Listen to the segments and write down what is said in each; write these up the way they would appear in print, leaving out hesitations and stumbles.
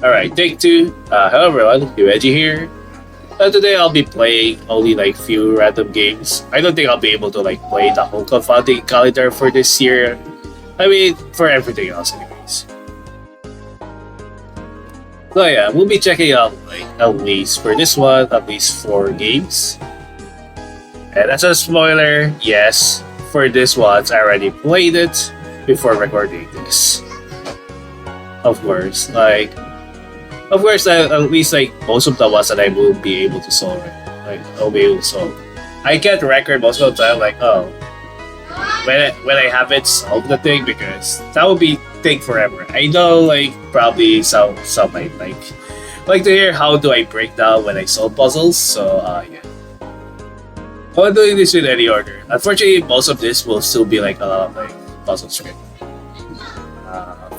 Alright, take two. Hello everyone, Evgenii here. Today I'll be playing only like few random games. I don't think I'll be able to like play the whole Confounding Calendar for this year. I mean, for everything else anyways. So yeah, we'll be checking out like at least for this one, at least 4 games. And as a spoiler, yes, for this one, I already played it before recording this. Of course, at least like most of the ones that I will be able to solve it. Like I'll be able to solve. I can't record most of the time. Like when I haven't solved the thing because that would be take forever. I know like probably some might like to hear how do I break down when I solve puzzles. So yeah. I'm doing this in any order. Unfortunately, most of this will still be like a lot of like puzzle script.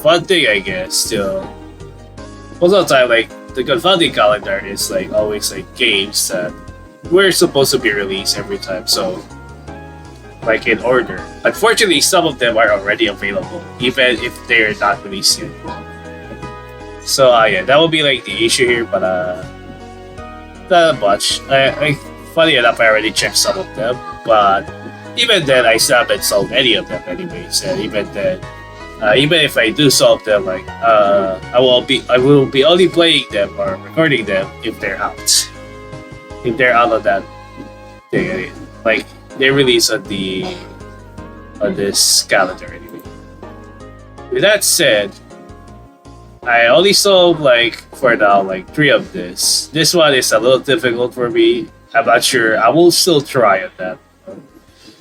Fun thing, I guess. Still, most of the time, like the Confounding Calendar is like always like games that we're supposed to be released every time. So, like in order. Unfortunately, some of them are already available, even if they're not released yet. So yeah, that will be like the issue here, but not much. I funny enough, I already checked some of them, but even then, I still haven't solved any of them anyways. And even then, even if I do solve them, like I will be only playing them or recording them if they're out. If they're out of that, like they release on this calendar anyway. With that said, I only solved like for now like 3 of this. This one is a little difficult for me. I'm not sure. I will still try at that.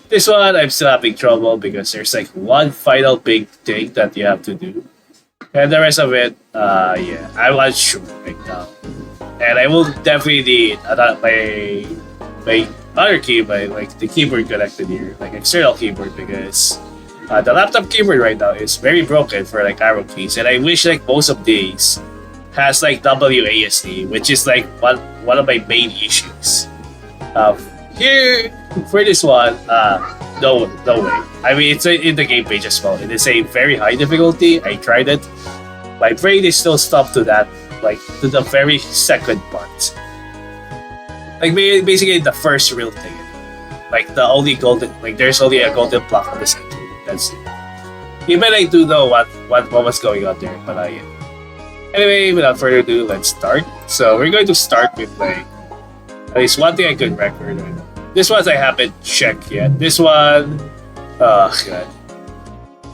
This one, I'm still having trouble because there's like one final big thing that you have to do. And the rest of it, yeah, I'm not sure right now. And I will definitely need my other keyboard, like the keyboard connected here, like external keyboard, because the laptop keyboard right now is very broken for like arrow keys. And I wish like most of these has like WASD, which is like one of my main issues. Here for this one, no way. I mean, it's in the game page as well. It is a very high difficulty. I tried it. My brain is still stuck to that, like to the very second part. Like basically the first real thing. Like the only golden, like there's only a golden block on the center. That's it. Even I do know what was going on there, but yeah. Anyway, without further ado, let's start. So we're going to start with like at least one thing I could record. This one I haven't checked yet. This one, oh god.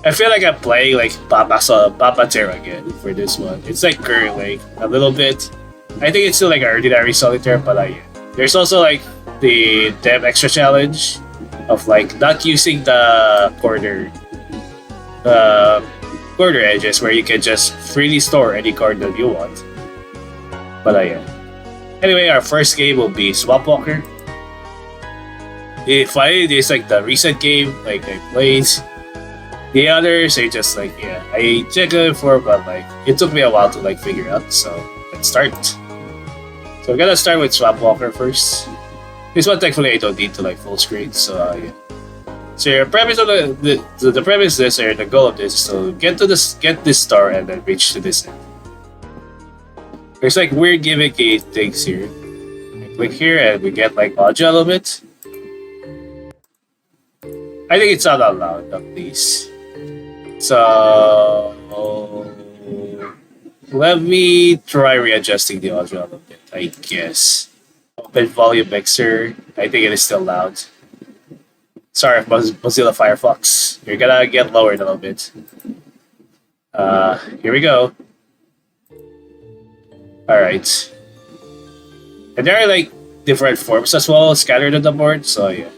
I feel like I'm playing like Papa Terra again for this one. It's like currently a little bit. I think it's still like an ordinary solitaire, but yeah. There's also like the Dem Extra Challenge of like not using the corner edges where you can just freely store any card that you want. But yeah. Anyway, our first game will be Swamp Walker. If it's like the recent game like I played. The others are just like yeah, I checked it before, but like it took me a while to like figure out. So let's start. So we're gonna start with Swamp Walker first. This one thankfully I don't need to like full screen, so yeah. So your premise of the premise is or the goal of this is to get this star and then reach to this end. There's like weird gimmicky things here. I click here and we get like audio element. I think it's not allowed at least. So let me try readjusting the audio a little bit, I guess. Open volume mixer. I think it is still loud. Sorry, Mozilla Firefox. You're gonna get lowered a little bit. Here we go. Alright. And there are like different forms as well scattered on the board, so yeah.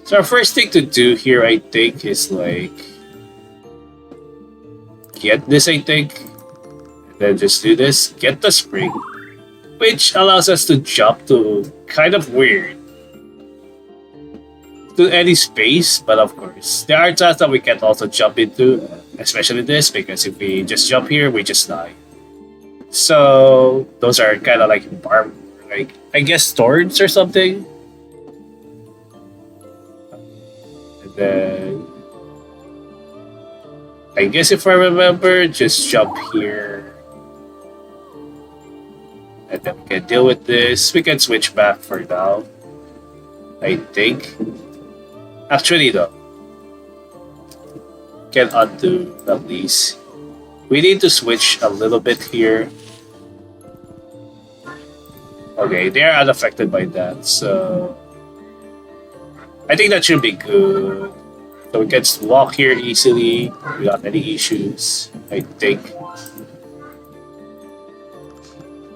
So our first thing to do here, I think, is like get this, I think. And then just do this. Get the spring. Which allows us to jump to kind of weird. To any space, but of course. There are times that we can also jump into, especially this, because if we just jump here, we just die. So those are kind of like like I guess thorns or something. And then I guess if I remember, just jump here. And then we can deal with this. We can switch back for now, I think. Actually, though, can undo at least. We need to switch a little bit here. Okay, they're unaffected by that, so I think that should be good. So we can walk here easily without any issues, I think.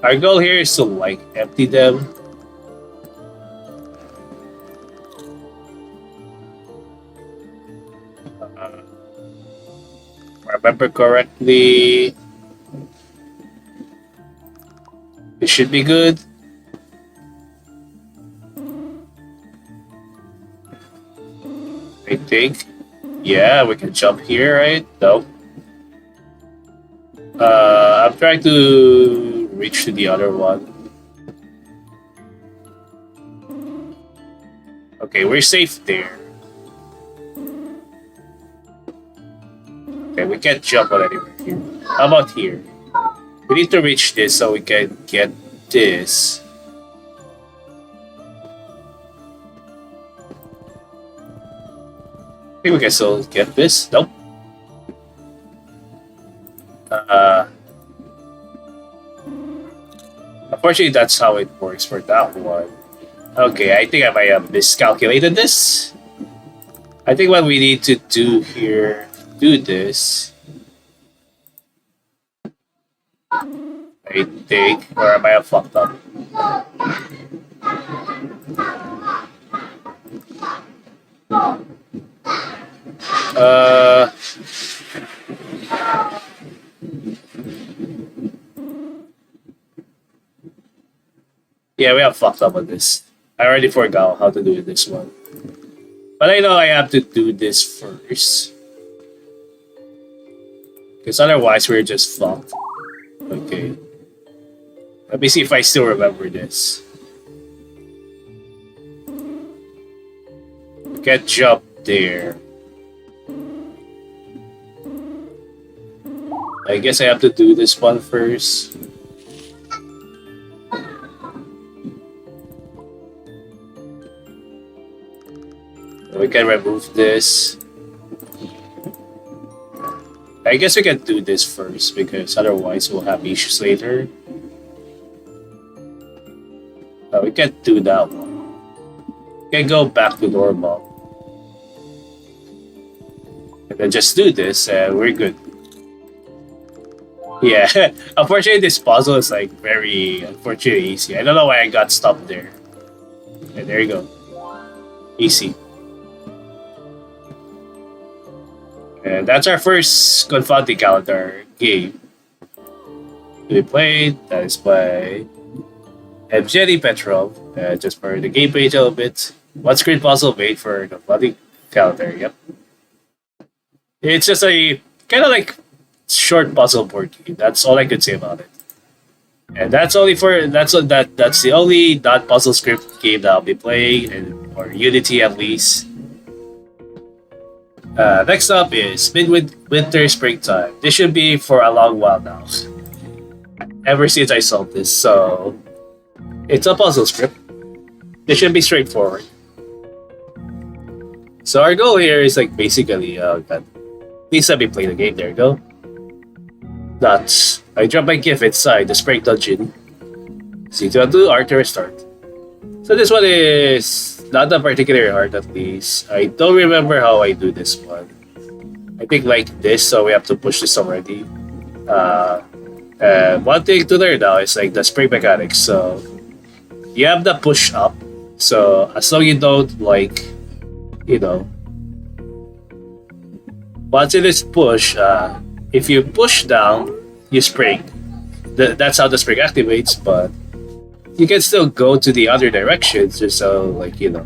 Our goal here is to like empty them. If I remember correctly, it should be good. I think. Yeah, we can jump here, right? No. I'm trying to reach to the other one. Okay, we're safe there. Okay, we can't jump on anywhere here. How about here? We need to reach this so we can get this. I think we can still get this. Nope. Unfortunately, that's how it works for that one. Okay, I think I might have miscalculated this. I think what we need to do here, do this. I think, or I might have fucked up. Yeah, we have fucked up on this. I already forgot how to do this one. But I know I have to do this first. Because otherwise we're just fucked. Okay. Let me see if I still remember this. We can't jump there. I guess I have to do this one first. We can remove this. I guess we can do this first because otherwise we'll have issues later. We can't do that one. We can go back to normal. And then just do this and we're good. Yeah, unfortunately this puzzle is like very unfortunately easy. I don't know why I got stopped there. And there you go. Easy. And that's our first Confounding Calendar game to be played. That is by Evgenii Petrov. Just for the game page a little bit. One screen puzzle made for Confounding Calendar. Yep. It's just a kind of like short puzzle board game. That's all I could say about it. And that's only for that's the only non-puzzle script game that I'll be playing, and or Unity at least. Next up is Midwinter Springtime. This should be for a long while now. Ever since I saw this, so it's a puzzle script. This should be straightforward. So our goal here is like basically, please let me play the game. There you go. Nuts. I drop my gift inside the spring dungeon. C2 R to restart. So this one is not that particularly hard, at least. I don't remember how I do this one. I think like this, so we have to push this already. And one thing to learn now is like the spring mechanics. So you have the push up. So as long as you don't like, you know, once it is push, if you push down, you spring. That's how the spring activates, but you can still go to the other direction, just so like, you know,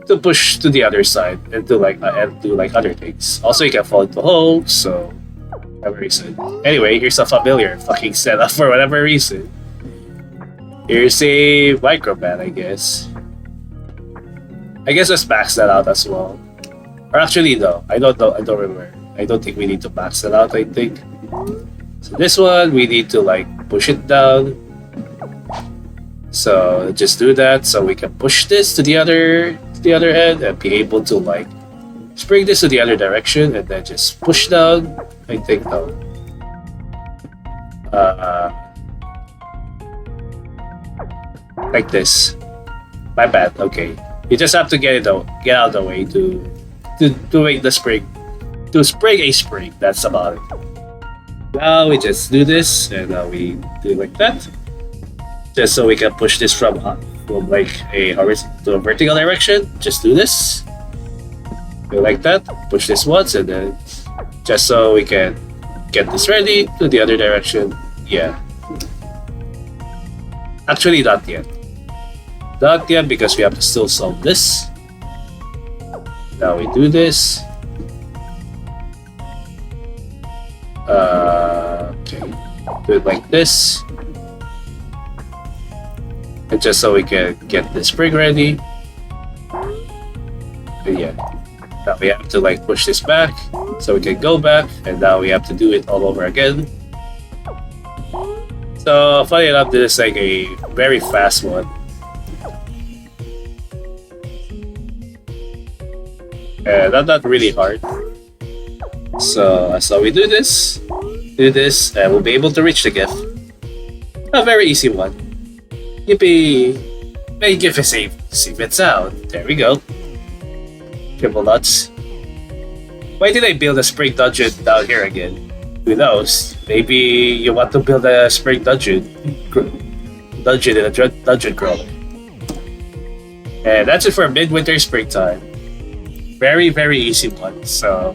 to push to the other side and do like other things. Also, you can fall into holes, so whatever reason. Anyway, here's a familiar fucking setup for whatever reason. Here's a microman, I guess. I guess let's max that out as well. Or actually, no, I don't know. I don't remember. I don't think we need to max that out. I think. So this one we need to like push it down. So just do that so we can push this to the other end and be able to like spring this to the other direction and then just push down. I think though. Like this. My bad. Okay, you just have to get out of the way to make the spring, to spring a spring. That's about it. Now we just do this, and we do like that, just so we can push this from like a horizontal to a vertical direction. Just do this, do like that. Push this once, and then just so we can get this ready to the other direction. Yeah. Actually, not yet. Not yet because we have to still solve this. Now we do this. Okay. Do it like this. And just so we can get the spring ready. And yeah. Now we have to like push this back so we can go back, and now we have to do it all over again. So funny enough, this is like a very fast one. And not really hard. So we do this, and we'll be able to reach the gift. A very easy one. Yippee! May gift is safe. Safe and sound. There we go. Triple nuts. Why did I build a spring dungeon down here again? Who knows? Maybe you want to build a spring dungeon in a dungeon crawler. And that's it for Midwinter Springtime. Very, very easy one, so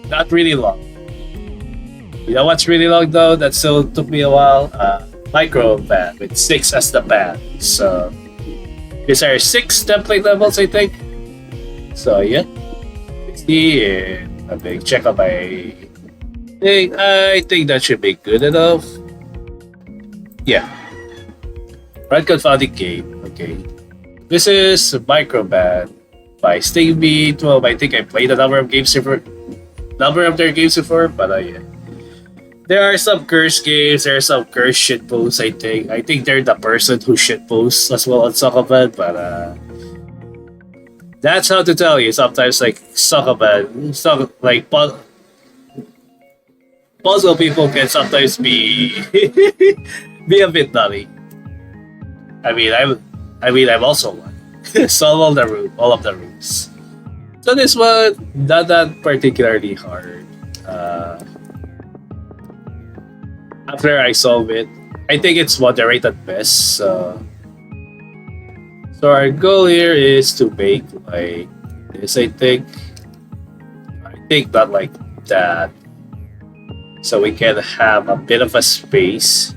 not really long. You know what's really long though? That still took me a while? Micro ban with 6 as the ban. So these are 6 template levels, I think. So yeah, 60 and a big check on my thing. I think that should be good enough. Yeah. Run Confounding game. Okay. This is Microban by Stingby 12. I think I played a number of their games before, but yeah. There are some curse games, there are some curse shitposts, I think. I think they're the person who shitposts as well on Sokoban, but that's how to tell you. Sometimes like Sokoban, like puzzle people can sometimes be be a bit nutty. I mean I'm also one. Solve all of the rooms. So this one not that particularly hard. After I solve it, I think it's moderate at best. So our goal here is to make like this. I think not like that. So we can have a bit of a space.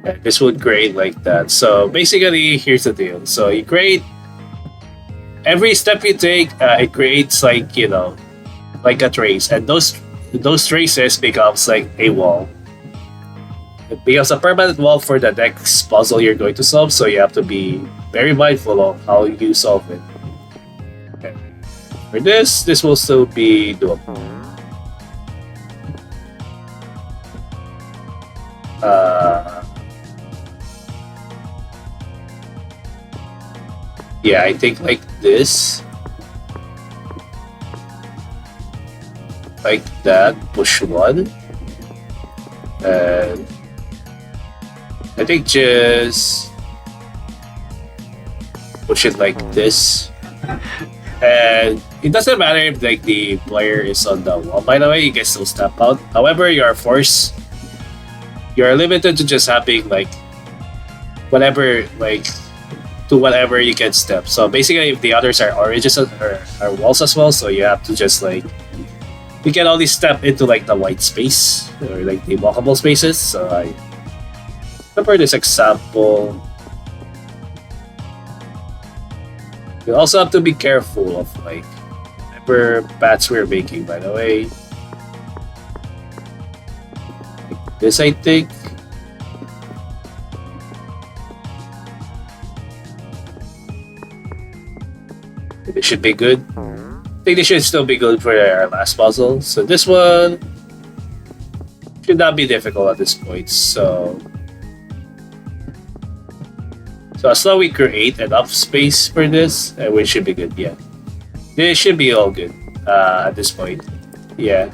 And this would grade like that. So basically, here's the deal. So you grade every step you take. It creates like like a trace, and those traces becomes like a wall. It becomes a permanent wall for the next puzzle you're going to solve. So you have to be very mindful of how you solve it. Okay. For this will still be doable. Yeah, I think like this. Like that, push one. And I think just push it like this. And it doesn't matter if like the player is on the wall. By the way, you can still step out. However, you are limited to just having like whatever you can step. So basically, if the others are oranges or are walls as well, so you have to just like you can only step into like the white space or like the walkable spaces. So I remember this example. You also have to be careful of like whatever paths we're making. By the way, like this I think. It should be good. I think this should still be good for our last puzzle. So this one should not be difficult at this point. So So as long as we create enough space for this, we should be good. Yeah, this should be all good at this point. Yeah,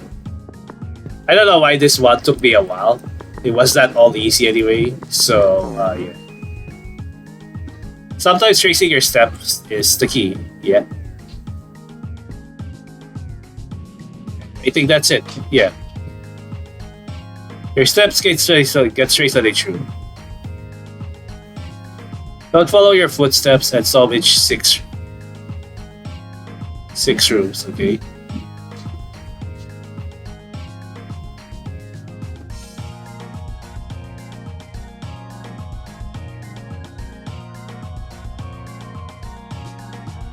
I don't know why this one took me a while. It was not all easy anyway. So yeah, sometimes tracing your steps is the key. Yeah, I think that's it. Yeah, your steps get straight true. Don't follow your footsteps and salvage six rooms, okay?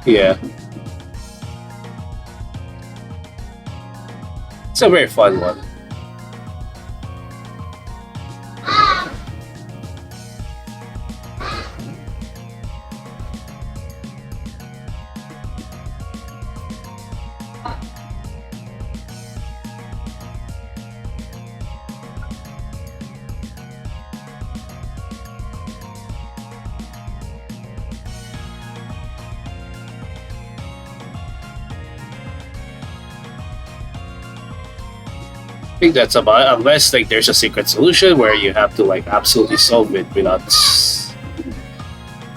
Yeah. It's a very fun one. I think that's about it, unless like there's a secret solution where you have to like absolutely solve it without.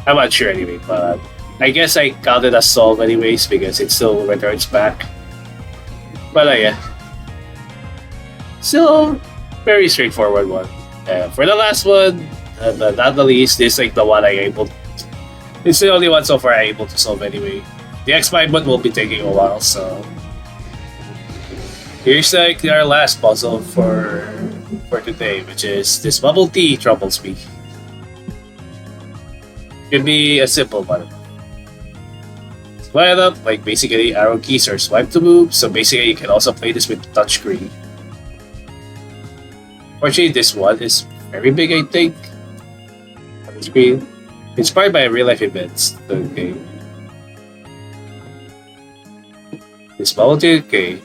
I'm not sure anyway, but I guess I count it as solved anyways because it still returns back. But yeah, still very straightforward one. For the last one, not the least, this is like the one I able. It's the only one so far I able to solve anyway. The experiment will be taking a while, so. Here's like our last puzzle for today, which is this bubble tea troubles me. Could be a simple one. Swipe up, like basically arrow keys or swipe to move, so basically you can also play this with touchscreen. Fortunately, this one is very big, I think. On the screen. Inspired by real life events. Okay. This bubble tea, okay.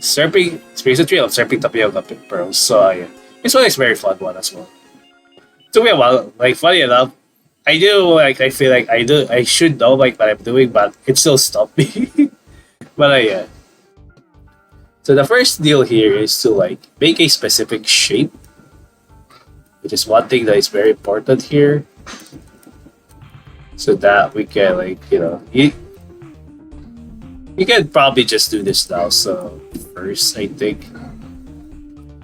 Serping, experience the trail of serping tapioca pearls. So yeah, this one is very fun one as well. Took me a while. Like funny enough, I do like I feel like I should know like what I'm doing, but it still stopped me. But yeah. So the first deal here is to like make a specific shape, which is one thing that is very important here. So that we can like you can probably just do this now. So first, I think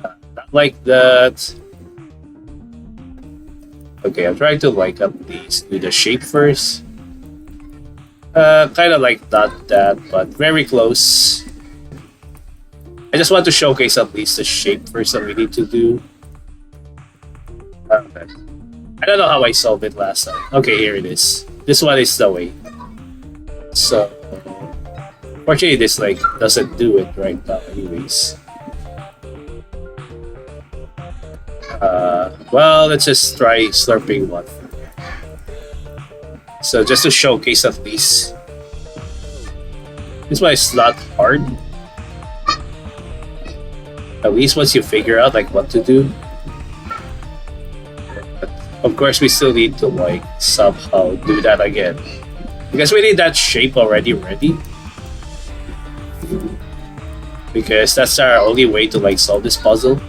not like that. Okay, I'm trying to like at least do the shape first. Kind of like not that, but very close. I just want to showcase at least the shape first that we need to do. Okay. I don't know how I solved it last time. Okay, here it is. This one is the way. So. Fortunately, this like doesn't do it right now anyways. Well, let's just try slurping one. So just to showcase at least. This one is not hard. At least once you figure out like what to do. But of course, we still need to like somehow do that again. Because we need that shape already ready. Because that's our only way to like solve this puzzle.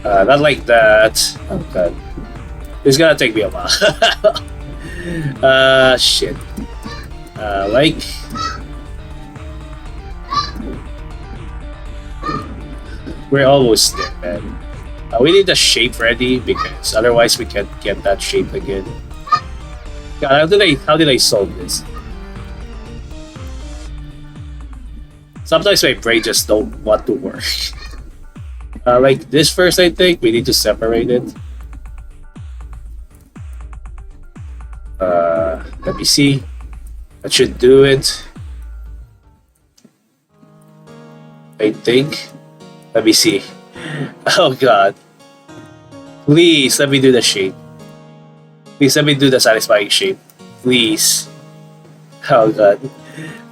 Not like that. Oh god. It's gonna take me a while. Shit. Like. We're almost there, man. We need the shape ready because otherwise we can't get that shape again. God, how did I solve this? Sometimes my brain just don't want to work. Like this first, I think we need to separate it. Let me see. That should do it. I think. Let me see. Oh god. Please let me do the shape. Please let me do the satisfying shape. Please. Oh god.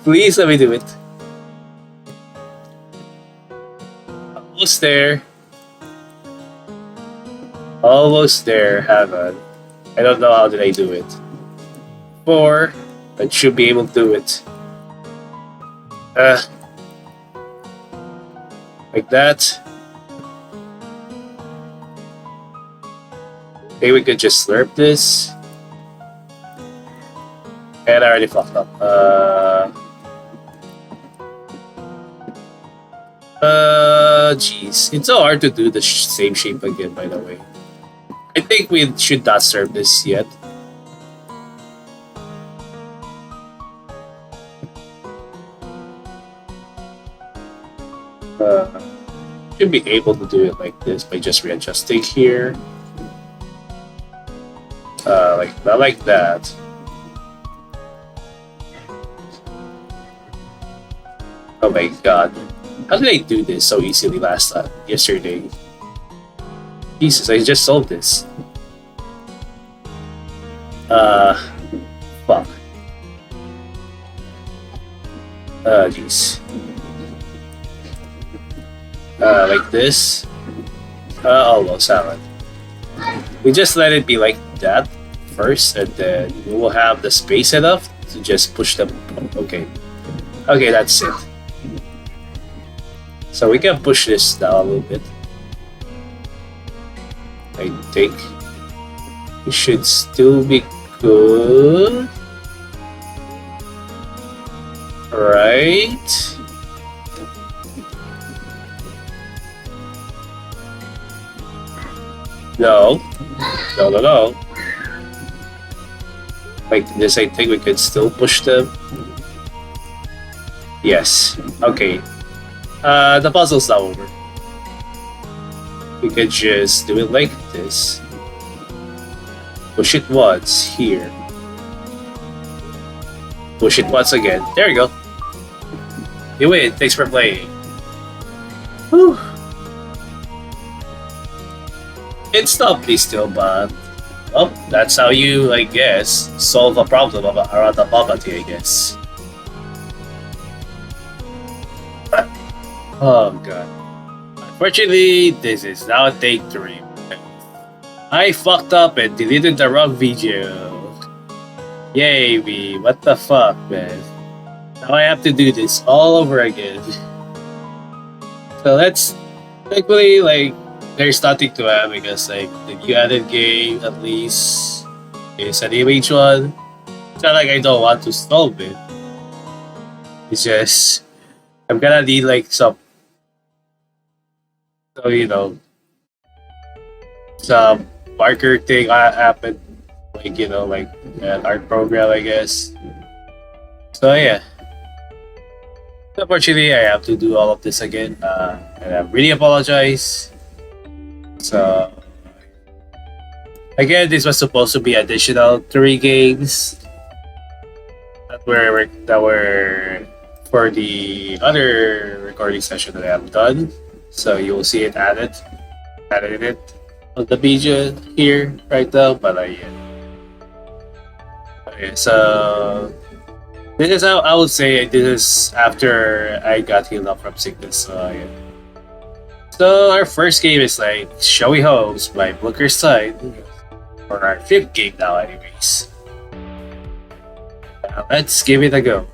Please let me do it. Almost there. Almost there, hang on. I don't know how did I do it. 4, I should be able to do it. Like that. Maybe we could just slurp this. And I already fucked up. Jeez. It's so hard to do the same shape again, by the way. I think we should not serve this yet. Should be able to do it like this by just readjusting here. Not like that. Oh my god. How did I do this so easily yesterday? Jesus, I just solved this. Fuck. Jeez. Like this. Almost salad. We just let it be like that first, and then we will have the space enough to just push them. Okay. Okay, that's it. So we can push this down a little bit. I think it should still be good. Right? No. No. Like this, I think we could still push them. Yes. Okay. The puzzle's not over. We could just do it like this. Push it once here. Push it once again. There we go. You win. Thanks for playing. Whew. It stopped me still, but well, that's how you, I guess, solve a problem around the poverty, I guess. Oh god. Unfortunately, this is now take 3. I fucked up and deleted the wrong video. Yay me, what the fuck, man. Now I have to do this all over again. So that's thankfully like there's nothing to add because like the new added game at least is an image one. It's not like I don't want to solve it. It's just I'm gonna need like some some marker thing happened, like like an art program, I guess. So yeah. Unfortunately, I have to do all of this again, and I really apologize. So again, this was supposed to be additional 3 games that were for the other recording session that I have done. So you will see it added it on the video here right now. But yeah. Okay, so this is how I would say this is after I got healed up from sickness. So yeah. So our first game is like Showy Homes by Blookerstein, or our 5th game now, anyways. Let's give it a go.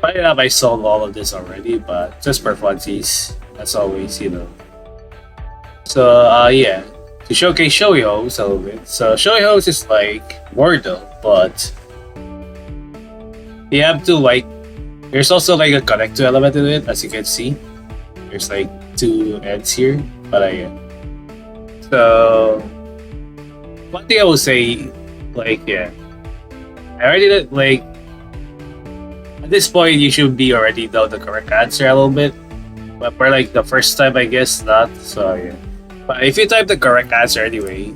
I have I solved all of this already, but just for funsies, as always, So yeah, to showcase Showy Homes a little bit. So Showy Homes is like Wordle, but you have to like. There's also like a connector element in it, as you can see. There's like 2 ends here, but yeah. So one thing I would say, like yeah, I already did like. At this point, you should be already know the correct answer a little bit, but for like the first time, I guess not. So yeah, but if you type the correct answer anyway,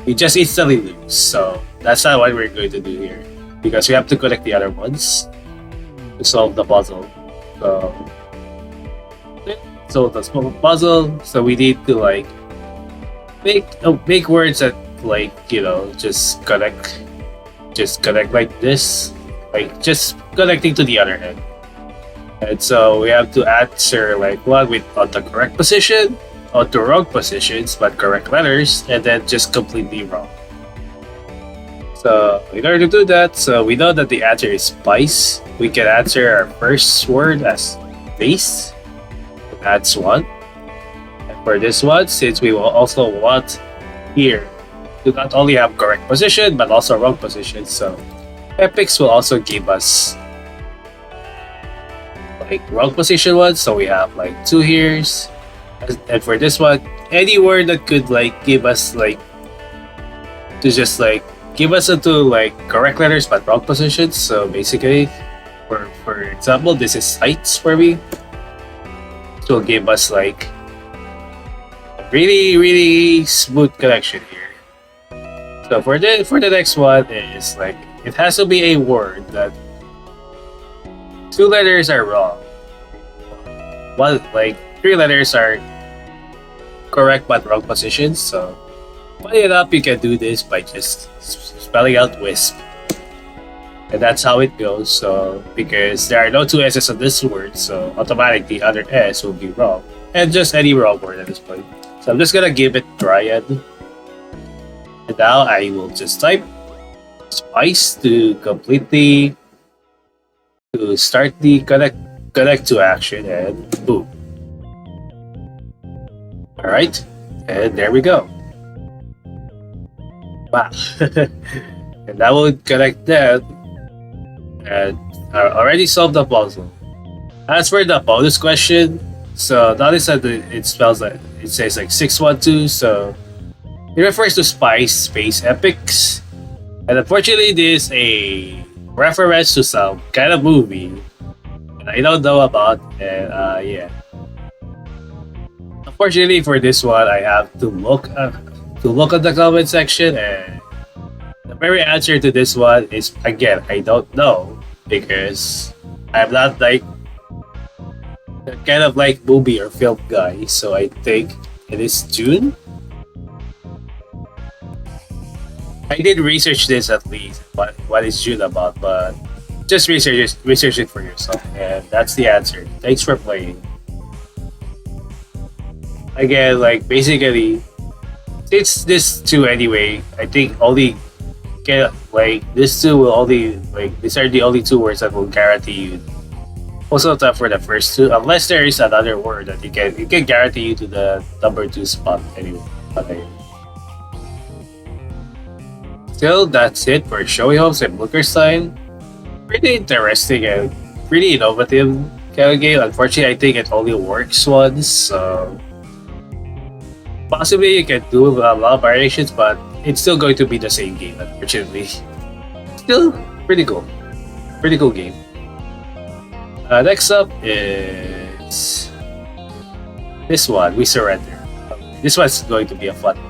you just instantly lose. So that's not what we're going to do here, because we have to connect the other ones to solve the puzzle. So the small puzzle. So we need to like make words that like just connect like this. Like just connecting to the other end, and so we have to answer like one on the correct position, onto wrong positions but correct letters, and then just completely wrong. So in order to do that, so we know that the answer is spice. We can answer our first word as base. That's one. And for this one, since we will also want here to not only have correct position but also wrong position, so epics will also give us like wrong position ones. So we have like two here's, and for this one, any word that could like give us like to just like give us into like correct letters but wrong positions. So basically, for example, this is sites for me. It will give us like a really smooth connection here. So for the next one is like it has to be a word that two letters are wrong. One like three letters are correct but wrong positions. So funny enough, you can do this by just spelling out wisp. And that's how it goes. So because there are no two S's on this word, so automatically the other S will be wrong. And just any wrong word at this point. So I'm just gonna give it triad. And now I will just type spice to completely to start the connect to action, and boom. Alright. And there we go. Wow. And that will connect that. And I already solved the puzzle. As for the bonus question, so notice that it spells like it says like 612, so it refers to spice space epics. And unfortunately this is a reference to some kind of movie that I don't know about, and yeah. Unfortunately for this one I have to look at the comment section, and the very answer to this one is again I don't know, because I'm not like the kind of like movie or film guy. So I think it is June. I did research this at least what is June about, but just research it for yourself, and that's the answer. Thanks for playing. Again, like basically, since this two anyway, I think only can like this two will only like these are the only two words that will guarantee you most of the time for the first two, unless there is another word that you can guarantee you to the number two spot anyway. Okay. Still, that's it for Showy Homes and Blookerstein. Pretty interesting and pretty innovative kind of game. Unfortunately, I think it only works once, so possibly you can do a lot of variations, but it's still going to be the same game, unfortunately. Still, pretty cool. Pretty cool game. Next up is this one, We Surrender. This one's going to be a fun one.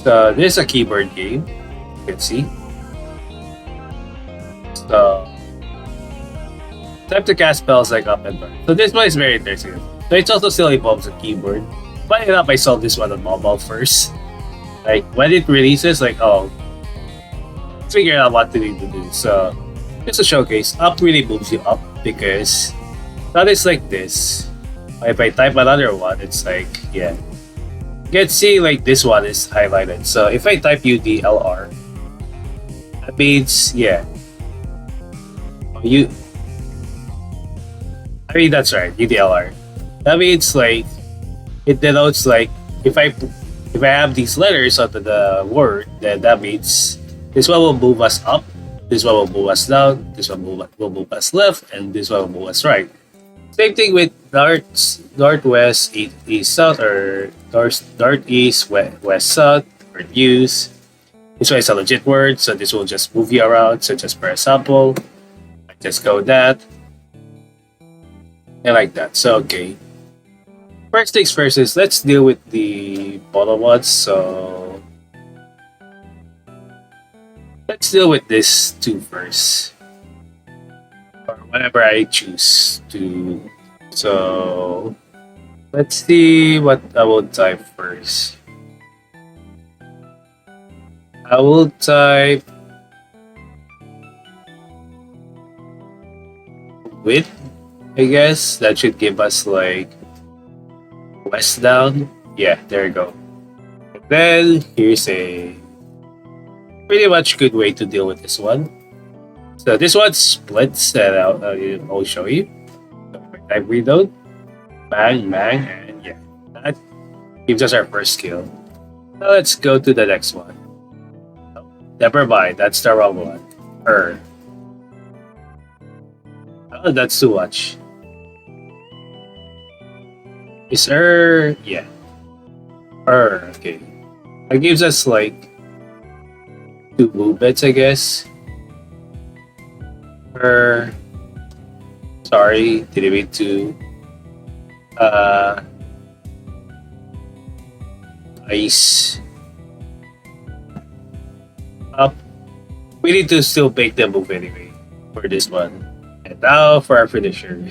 So this is a keyboard game, you can see. So time to cast spells like up and down. So this one is very interesting. So it also still involves a keyboard. Funny enough, I saw this one on mobile first. Like when it releases, like oh, figure out what to need to do. So just a showcase. Up really moves you up because that is like this. If I type another one, it's like yeah. You can see like this one is highlighted. So if I type UDLR, that means yeah. I mean that's right, UDLR. That means like it denotes like if I have these letters onto the word, then that means this one will move us up, this one will move us down, this one will move us left, and this one will move us right. Same thing with northwest, east south, or northeast, west south, or views. This one is a legit word, so this will just move you around. So just for example, I just go that, and like that. So okay. First things first is let's deal with the bottom ones. So let's deal with this two first, or whatever I choose to. So let's see what I will type first. I will type width, I guess. That should give us like west down. Yeah, there you go. Then here's a pretty much good way to deal with this one. So this one splits that out. I'll show you. So type reload, bang, bang, and yeah, that gives us our first skill. Now let's go to the next one. Never mind, that's the wrong one. Oh, that's too much. Is yeah. Okay. That gives us like 2 movements, I guess. Sorry, didn't mean to. Ice. Up. We need to still make the move anyway for this one. And now for our finisher.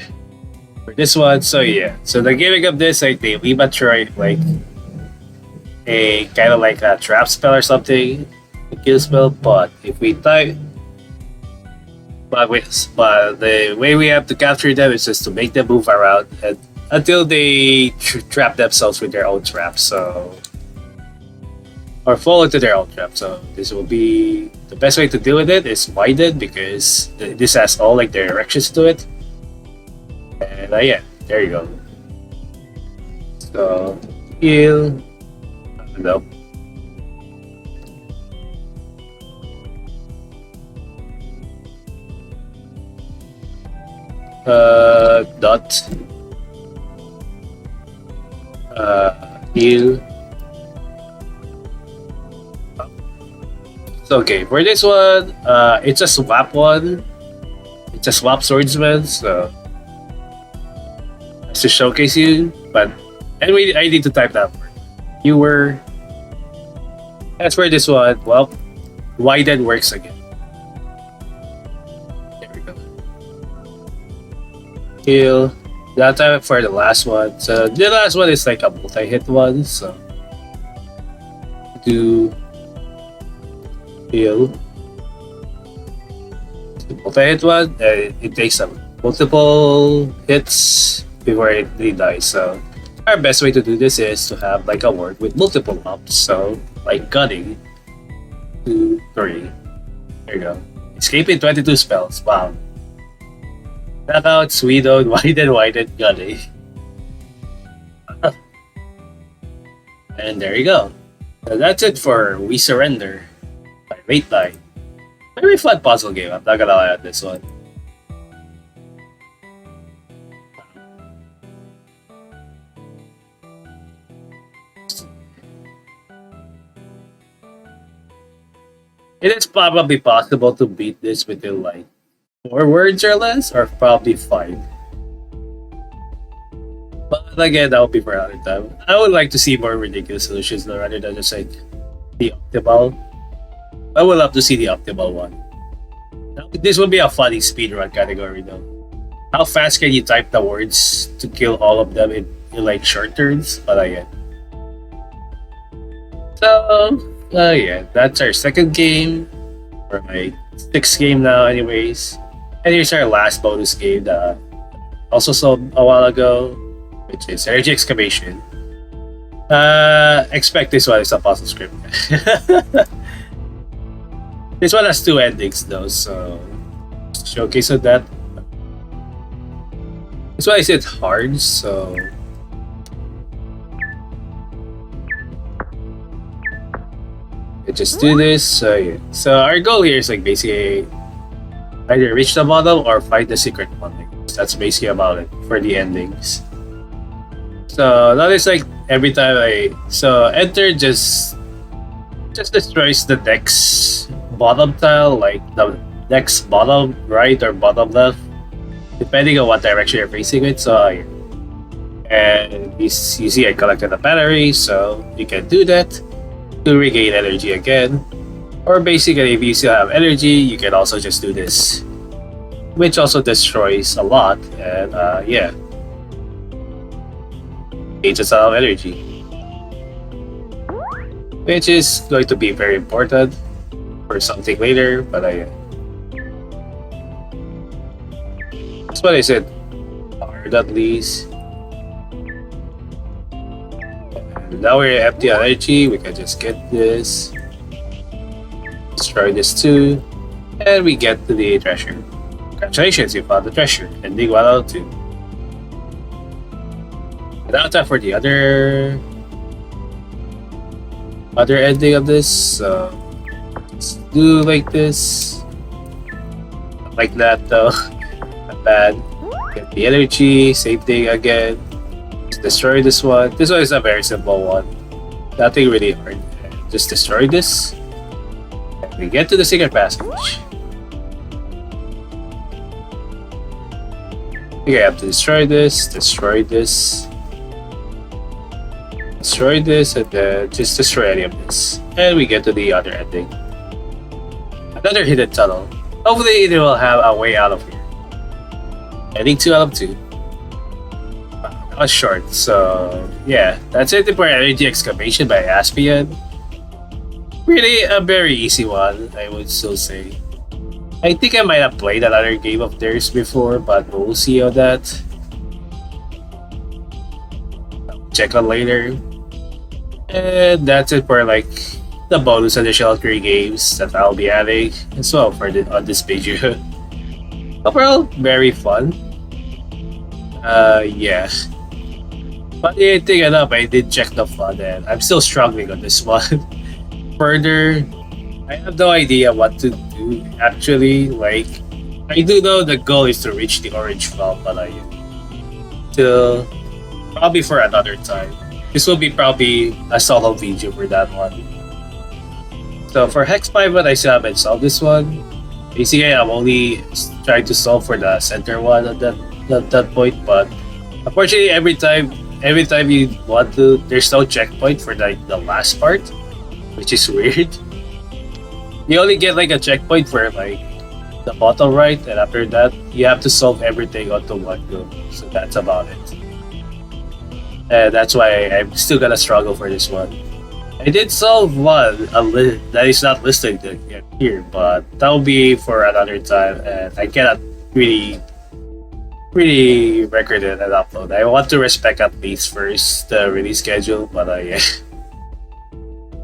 For this one, so yeah. So the gimmick of this, like they leave a try like a kind of like a trap spell or something, a kill spell. But if we type, but the way we have to capture them is just to make them move around and until they trap themselves with their own trap. So or fall into their own trap. So this will be the best way to deal with it is widen because this has all like directions to it. And yeah, there you go. So heal. No. Dot. Heal. So okay, for this one, it's a swap one. It's a swap swordsman, so to showcase you, but anyway, I need to type that word. You were. As for this one, well, widen works again. There we go. Heal. That time for the last one. So the last one is like a multi-hit one. So do heal. The multi-hit one. It takes some multiple hits before it really dies. So our best way to do this is to have like a word with multiple ups. So like gunning. 2, 3. There you go. Escaping 22 spells. Wow. Knockout, Sweden, widen, gunning. And there you go. So that's it for We Surrender by Late Night. Very fun puzzle game. I'm not gonna lie on this one. It is probably possible to beat this within like 4 words or less, or probably 5. But again, that would be for another time. I would like to see more ridiculous solutions rather than just like the optimal. I would love to see the optimal one. Now, this would be a funny speedrun category though. How fast can you type the words to kill all of them in like short turns? But again. So yeah, that's our second game. Or my 6th game now anyways. And here's our last bonus game that also sold a while ago, which is Energy Excavation. Expect this one is a puzzle script. This one has 2 endings though, so showcase of that. This one is it hard, so just do this. So yeah. So our goal here is like basically either reach the bottom or find the secret one. That's basically about it for the endings. So that is like every time enter just destroys the next bottom tile, like the next bottom right or bottom left, depending on what direction you're facing it. So yeah. And you see I collected a battery, so you can do that to regain energy again. Or basically, if you still have energy, you can also just do this, which also destroys a lot. And yeah, gains a lot of energy, which is going to be very important for something later. But that's what I said. Hard at least. Now we're empty energy. We can just get this. Destroy this too. And we get to the treasure. Congratulations, you found the treasure. Ending 1 out of 2. Now time for the other ending of this. So let's do like this. Not like that though. Not bad. Get the energy, same thing again. Just destroy this one. This one is a very simple one. Nothing really hard. Just destroy this. And we get to the secret passage. Okay, I have to destroy this, destroy this, and then just destroy any of this. And we get to the other ending. Another hidden tunnel. Hopefully it will have a way out of here. Ending 2 out of 2. That was short, so yeah. That's it for Energy Excavation by Aspeon. Really a very easy one, I would still say. I think I might have played another game of theirs before, but we'll see on that. Check on later. And that's it for like the bonus additional 3 games that I'll be adding as well for on this video. Overall, very fun. Yeah. But I think enough, I did check the fun and I'm still struggling on this one. Further, I have no idea what to do actually. Like, I do know the goal is to reach the orange belt, but till probably for another time. This will be probably a solo video for that one. So for Hex Pivot, I still haven't solved this one. Basically, I'm only trying to solve for the center one at that point, but unfortunately, every time you want to, there's no checkpoint for the last part, which is weird. You only get like a checkpoint for like the bottom right, and after that, you have to solve everything onto one go. So that's about it. And that's why I'm still gonna struggle for this one. I did solve one that is not listed yet here, but that will be for another time, and I cannot really record it and upload. I want to respect at least first the release schedule, but yeah.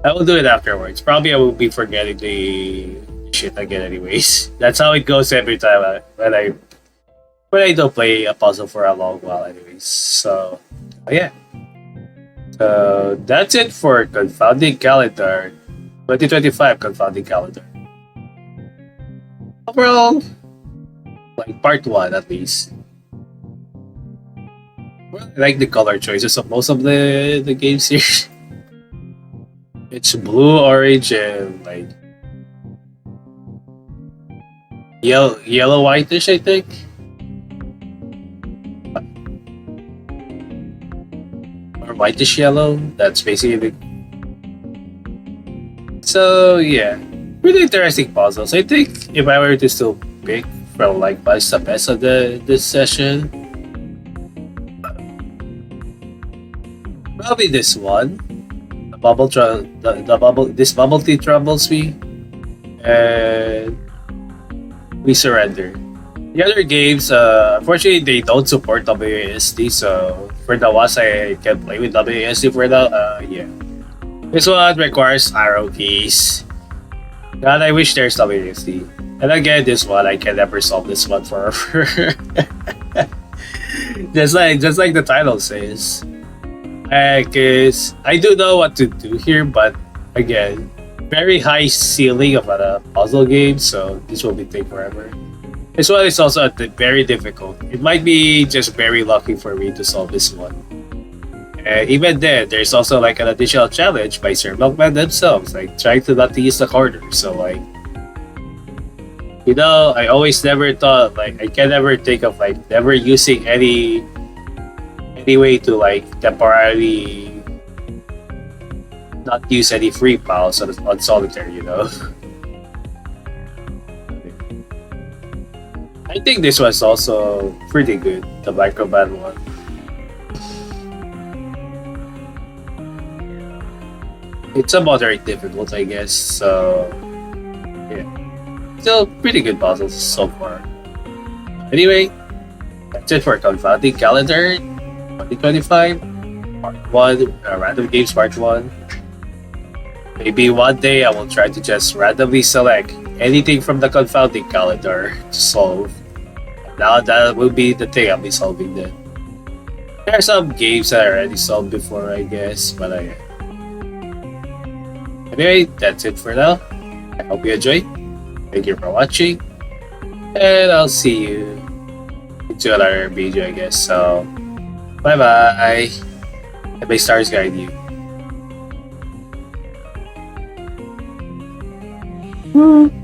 I will do it afterwards. Probably I will be forgetting the shit again anyways. That's how it goes every time when I don't play a puzzle for a long while anyways. So yeah. That's it for Confounding Calendar 2025 Confounding Calendar. Overall, like part 1 at least. Well, I like the color choices of most of the games here. It's blue, orange, and like yellow whitish, I think. Or whitish yellow. That's basically so yeah. Really interesting puzzles. I think if I were to still pick from like what's the best of this session, probably this one. This bubble tea troubles me, and we surrender. The other games, unfortunately, they don't support WASD, so for the ones I can play with WASD for that, yeah. This one requires arrow keys. God, I wish there's WASD. And again, this one I can never solve this one forever. just like the title says. Because I do know what to do here, but again, very high ceiling of a puzzle game, so this will be take forever. This one is also very difficult. It might be just very lucky for me to solve this one. And even then, there's also like an additional challenge by Sir Milkman themselves, like trying to not to use the corner. So like, you know, I always never thought, like, I can never think of like never using any way to like temporarily not use any free piles on solitaire, you know. I think this was also pretty good, the microban one. It's a moderate difficult, I guess, so yeah. Still pretty good puzzles so far. Anyway, that's it for Confounding Calendar 2025. Part 1, Random Games Part 1. Maybe one day I will try to just randomly select anything from the Confounding Calendar to solve. Now that will be the thing I'll be solving then. There are some games that I already solved before, I guess, but anyway, that's it for now. I hope you enjoyed. Thank you for watching, and I'll see you into another video, I guess. So, bye bye. And may stars guide you. Hmm.